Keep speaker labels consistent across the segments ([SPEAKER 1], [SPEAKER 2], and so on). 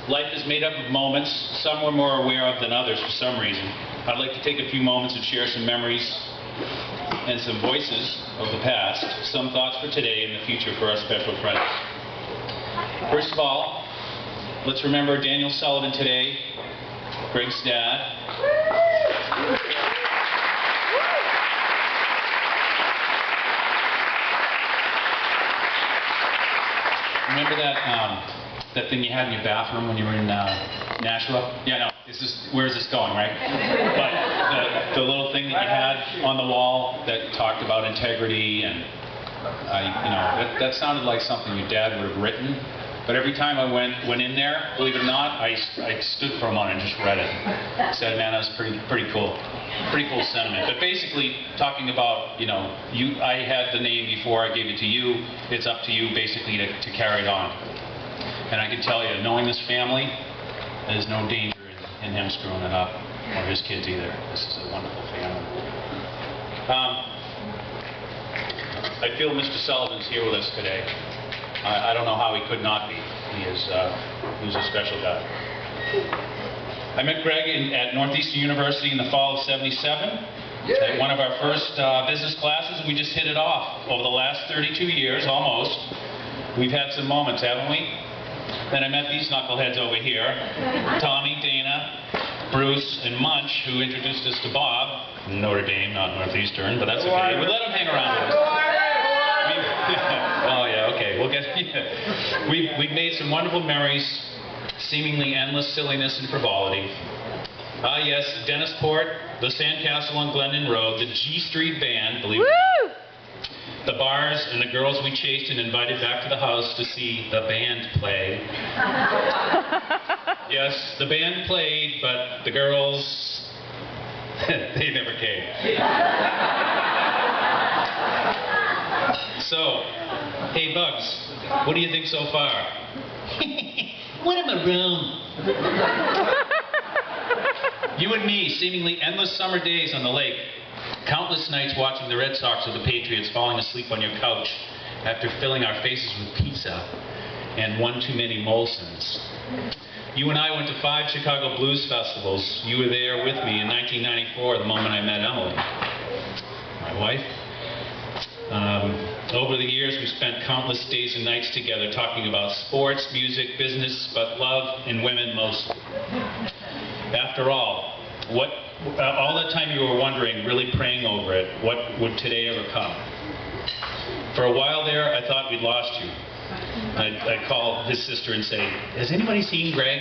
[SPEAKER 1] Life is made up of moments, some we're more aware of than others for some reason. I'd like to take a few moments and share some memories and some voices of the past, some thoughts for today and the future for our special friends. First of all, let's remember Daniel Sullivan today, Greg's dad. Remember that thing you had in your bathroom when you were in Nashua? Yeah, no, where is this going, right? But the little thing that you had on the wall that talked about integrity and, that sounded like something your dad would have written. But every time I went in there, believe it or not, I stood for a moment and just read it. I said, man, that was pretty cool. Pretty cool sentiment. But basically, talking about, I had the name before I gave it to you. It's up to you, basically, to carry it on. And I can tell you, knowing this family, there's no danger in him screwing it up, or his kids either. This is a wonderful family. I feel Mr. Sullivan's here with us today. I don't know how he could not be. He's a special guy. I met Greg at Northeastern University in the fall of '77 at one of our first business classes. We just hit it off. Over the last 32 years, almost, we've had some moments, haven't we? Then I met these knuckleheads over here, Tommy, Dana, Bruce, and Munch, who introduced us to Bob, Notre Dame, not Northeastern, but that's okay. We let him hang around with us. Oh yeah, okay. We'll get. We've made some wonderful memories, seemingly endless silliness and frivolity. Ah yes, Dennisport, the Sandcastle on Glendon Road, the G Street Band, believe it or not. The bars and the girls we chased and invited back to the house to see the band play. Yes, the band played, but the girls, they never came. So, hey Bugs, what do you think so far? What a maroon. You and me, seemingly endless summer days on the lake. Countless nights watching the Red Sox or the Patriots falling asleep on your couch after filling our faces with pizza and one too many Molsons. You and I went to 5 Chicago Blues festivals. You were there with me in 1994, the moment I met Emily, my wife. Over the years, we spent countless days and nights together talking about sports, music, business, but love and women mostly. After all, all the time you were wondering, really praying over it, what would today ever come? For a while there, I thought we'd lost you. I'd call his sister and say, has anybody seen Greg?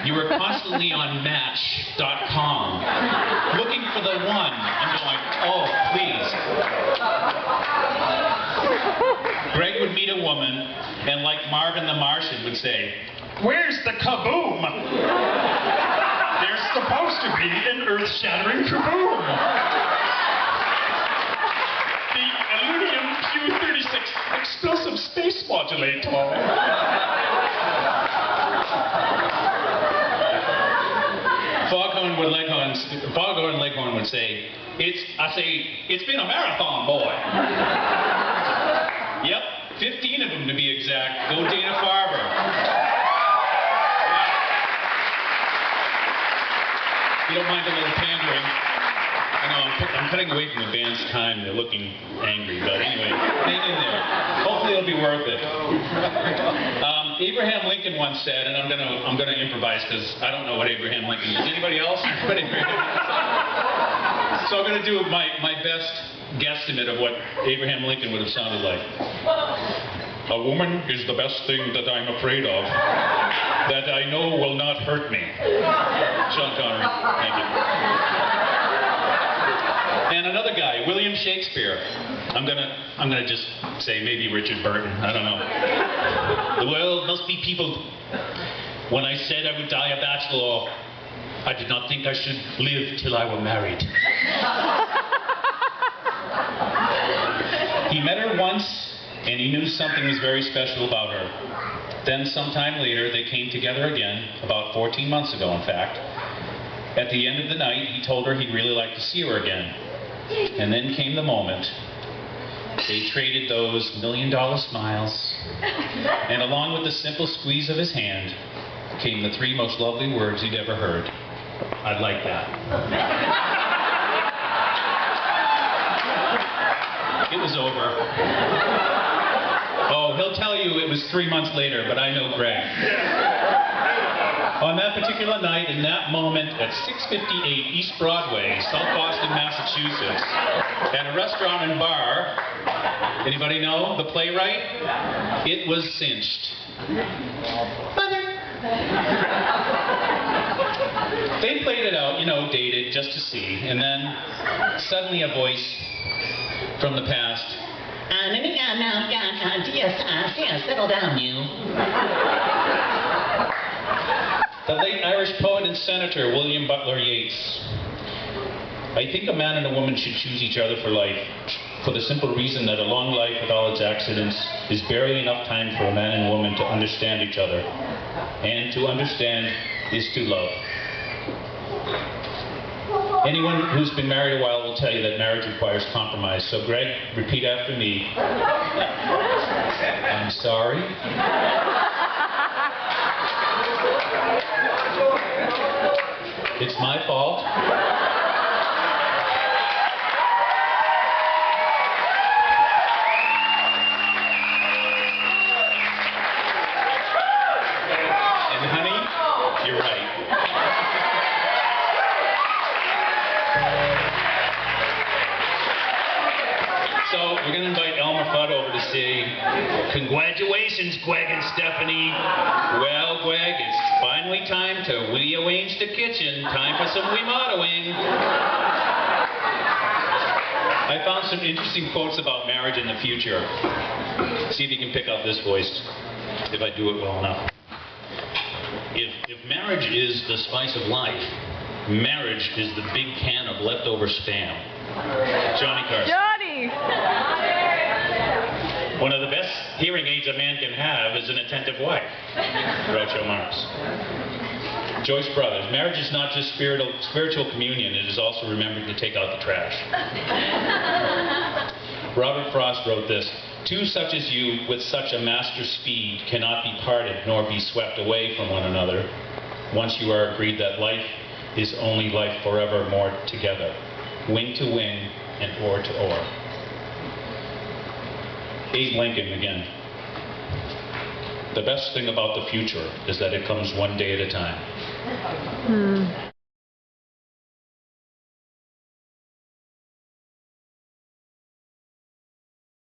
[SPEAKER 1] You were constantly on Match.com, looking for the one. I'm going, oh, please. Greg would meet a woman, and like Marvin the Martian would say, where's the kaboom? There's supposed to be an earth-shattering kaboom. The aluminum Q-36 explosive space modulator. Foghorn Leghorn would say, it's been a marathon, boy. Yep, 15 of them to be exact. Go Dana-Farber. You don't mind a little pandering. I know, I'm cutting away from the band's time. They're looking angry, but anyway, hang in there. Hopefully it'll be worth it. Abraham Lincoln once said, and I'm gonna improvise because I don't know what Abraham Lincoln. Does anybody else? So I'm gonna do my best guesstimate of what Abraham Lincoln would have sounded like. A woman is the best thing that I'm afraid of, that I know will not hurt me. Sean Connery, thank you. And another guy, William Shakespeare. I'm gonna just say maybe Richard Burton. I don't know. The world must be peopled. When I said I would die a bachelor, I did not think I should live till I were married. He met her once, and he knew something was very special about her. Then sometime later, they came together again, about 14 months ago, in fact. At the end of the night, he told her he'd really like to see her again. And then came the moment. They traded those $1 million smiles, and along with the simple squeeze of his hand, came the 3 most lovely words he'd ever heard. I'd like that. It was over. Oh, he'll tell you it was 3 months later, but I know Greg. On that particular night, in that moment, at 658 East Broadway, South Boston, Massachusetts, at a restaurant and bar, anybody know the playwright? It was cinched. Mother! They played it out, you know, dated, just to see, and then suddenly a voice from the past. Settle down, you. The late Irish poet and senator, William Butler Yeats. I think a man and a woman should choose each other for life, for the simple reason that a long life with all its accidents is barely enough time for a man and woman to understand each other. And to understand is to love. Anyone who's been married a while will tell you that marriage requires compromise. So Greg, repeat after me. I'm sorry. It's my fault. And honey, you're right. So we're going to invite Elmer Fudd over to say, congratulations, Greg and Stephanie. Well, Greg, it's finally time to rearrange the kitchen. Time for some remodeling. I found some interesting quotes about marriage in the future. See if you can pick up this voice, if I do it well enough. If marriage is the spice of life, marriage is the big can of leftover spam. Johnny Carson.
[SPEAKER 2] Johnny!
[SPEAKER 1] One of the best hearing aids a man can have is an attentive wife. Groucho Marx. Joyce Brothers. Marriage is not just spiritual communion, it is also remembering to take out the trash. Robert Frost wrote this, "Two such as you, with such a master speed, cannot be parted nor be swept away from one another. Once you are agreed that life is only life forevermore together, wing to wing and oar to oar." Abe Lincoln again. "The best thing about the future is that it comes one day at a time."